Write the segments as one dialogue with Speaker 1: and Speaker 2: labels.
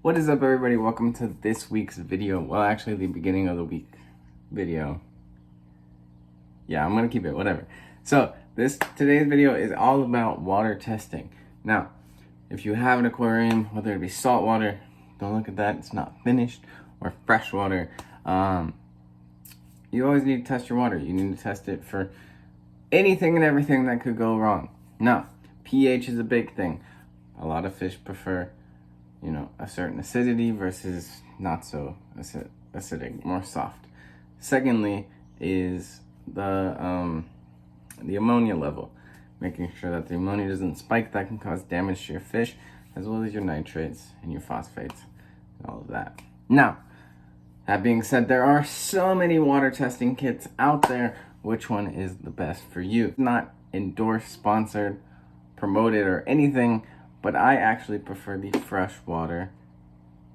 Speaker 1: What is up, everybody? Welcome to this week's video. Well, actually the beginning of the week video. Yeah, I'm gonna keep it, whatever. So today's video is all about water testing. Now, if you have an aquarium, whether it be saltwater, don't look at that, it's not finished, or freshwater, you always need to test your water. You need to test it for anything and everything that could go wrong. Now, pH is a big thing. A lot of fish prefer, a certain acidity versus not so acidic, more soft. Secondly is the ammonia level, making sure that the ammonia doesn't spike. That can cause damage to your fish, as well as your nitrates and your phosphates and all of that. Now, that being said, there are so many water testing kits out there. Which one is the best for you? Not endorsed, sponsored, promoted, or anything, but I actually prefer the freshwater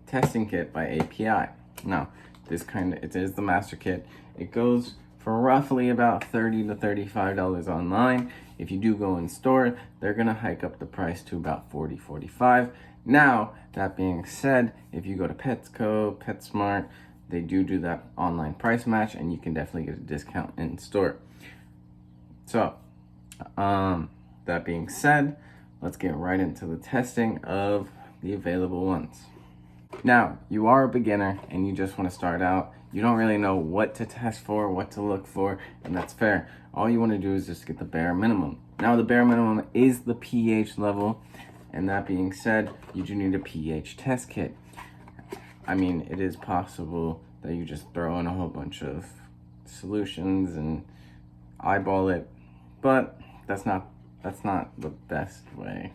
Speaker 1: testing kit by API. Now, it is the master kit. It goes for roughly about $30 to $35 online. If you do go in store, they're gonna hike up the price to about $40, $45. Now, that being said, if you go to Petco, PetSmart, they do that online price match, and you can definitely get a discount in store. So, that being said, let's get right into the testing of the available ones. Now, you are a beginner and you just want to start out. You don't really know what to test for, what to look for, and that's fair. All you want to do is just get the bare minimum. Now, the bare minimum is the pH level, and that being said, you do need a pH test kit. I mean, it is possible that you just throw in a whole bunch of solutions and eyeball it, but that's not the best way.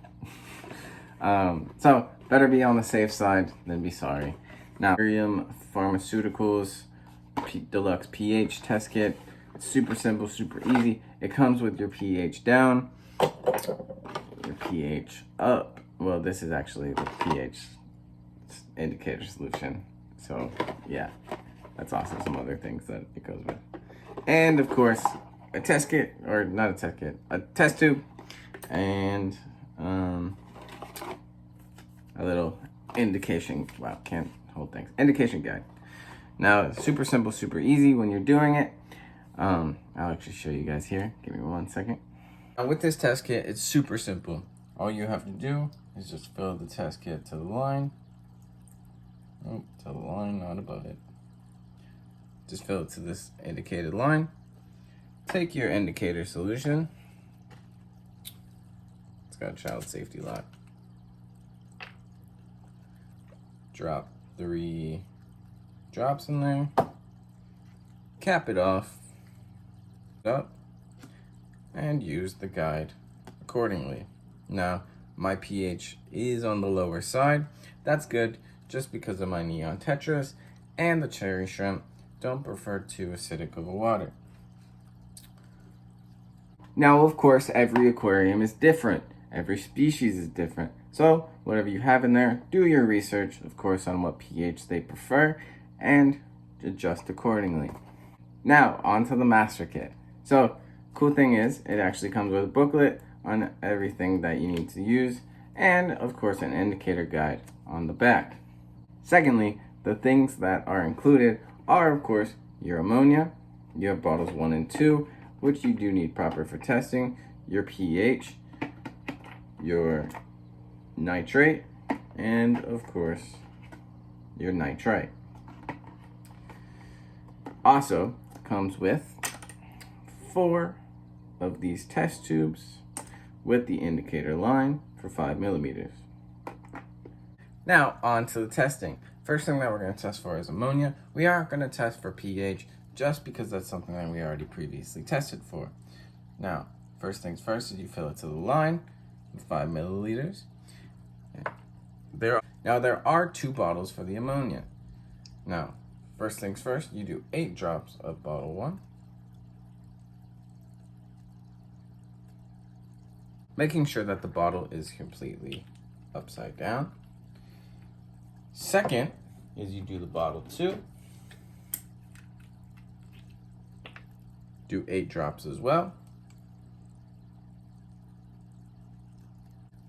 Speaker 1: So better be on the safe side than be sorry. Now, Aquarium Pharmaceuticals Deluxe pH test kit. It's super simple, super easy. It comes with your pH down, your pH up. Well, this is actually the pH indicator solution. So yeah, that's also some other things that it goes with. And of course, a test kit, or not a test kit, a test tube, and a little indication, wow, can't hold things, indication guide. Now, it's super simple, super easy when you're doing it. I'll actually show you guys here. Give me 1 second. Now, with this test kit, it's super simple. All you have to do is just fill the test kit to the line. Oh, to the line, not above it. Just fill it to this indicated line. Take your indicator solution. It's got a child safety lock. Drop 3 drops in there. Cap it off. Up. And use the guide accordingly. Now, my pH is on the lower side. That's good, just because of my neon tetras and the cherry shrimp don't prefer too acidic of a water. Now, of course, every aquarium is different. Every species is different. So, whatever you have in there, do your research, of course, on what pH they prefer, and adjust accordingly. Now, onto the master kit. So, cool thing is, it actually comes with a booklet on everything that you need to use, and, of course, an indicator guide on the back. Secondly, the things that are included are, of course, your ammonia. You have bottles 1 and 2, which you do need proper for testing, your pH, your nitrate, and of course, your nitrite. Also comes with 4 of these test tubes with the indicator line for 5 millimeters. Now, on to the testing. First thing that we're going to test for is ammonia. We aren't going to test for pH just because that's something that we already previously tested for. Now, first things first is you fill it to the line with 5 milliliters. There are 2 bottles for the ammonia. Now, first things first, you do 8 drops of bottle 1. Making sure that the bottle is completely upside down. Second is you do the bottle 2. Do 8 drops as well.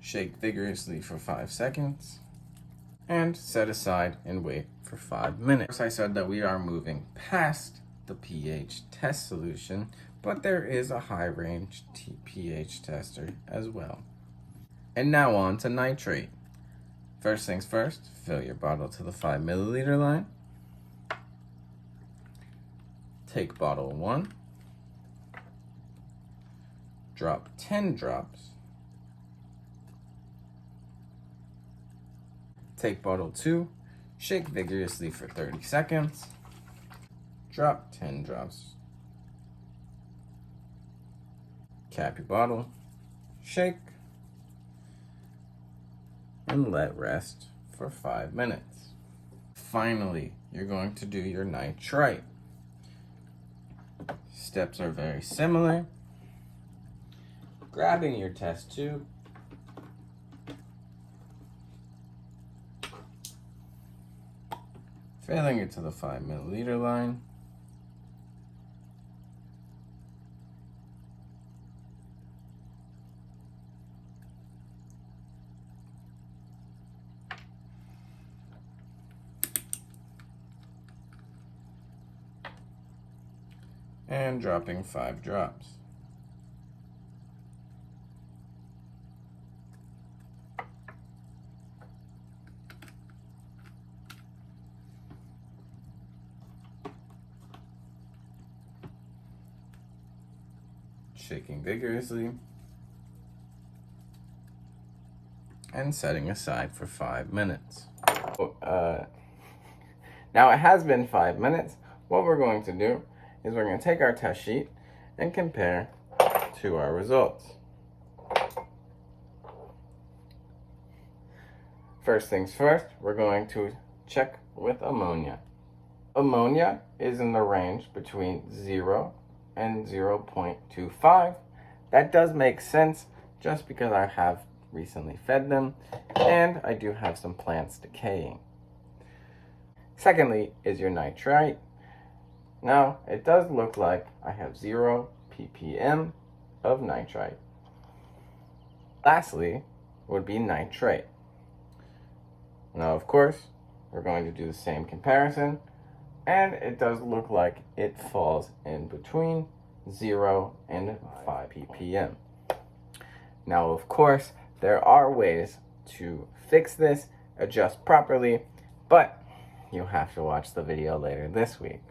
Speaker 1: Shake vigorously for 5 seconds. and set aside and wait for 5 minutes. I said that we are moving past the pH test solution, but there is a high range pH tester as well. And now on to nitrate. First things first, fill your bottle to the 5 milliliter line. Take bottle 1, drop 10 drops. Take bottle 2, shake vigorously for 30 seconds. Drop 10 drops. Cap your bottle, shake, and let rest for 5 minutes. Finally, you're going to do your nitrite. Steps are very similar. Grabbing your test tube, filling it to the 5 milliliter line, and dropping 5 drops. Shaking vigorously, and setting aside for 5 minutes. Now it has been 5 minutes. What we're going to do is we're going to take our test sheet and compare to our results. First things first, we're going to check with ammonia. Ammonia is in the range between 0 and 0.25. That does make sense just because I have recently fed them and I do have some plants decaying. Secondly is your nitrite. Now, it does look like I have 0 ppm of nitrite. Lastly would be nitrate. Now, of course, we're going to do the same comparison, and it does look like it falls in between 0 and 5 ppm. Now, of course, there are ways to fix this, adjust properly, but you'll have to watch the video later this week.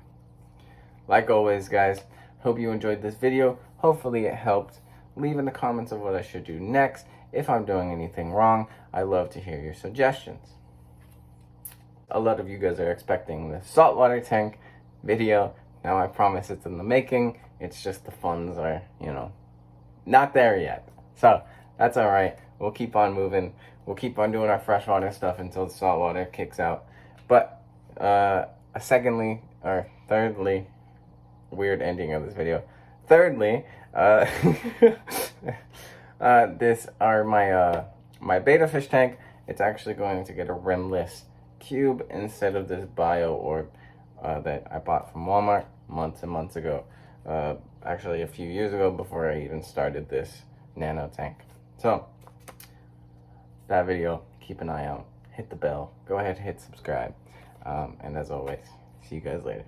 Speaker 1: Like always, guys, hope you enjoyed this video. Hopefully it helped. Leave in the comments of what I should do next. If I'm doing anything wrong, I love to hear your suggestions. A lot of you guys are expecting the saltwater tank video. Now I promise it's in the making. It's just the funds are, not there yet. So that's all right. We'll keep on moving. We'll keep on doing our freshwater stuff until the saltwater kicks out. But thirdly, weird ending of this video. Thirdly, this are my beta fish tank. It's actually going to get a rimless cube instead of this bio orb that I bought from Walmart months and months ago. Actually a few years ago before I even started this nano tank. So that video, keep an eye out, hit the bell, go ahead and hit subscribe, and as always, see you guys later.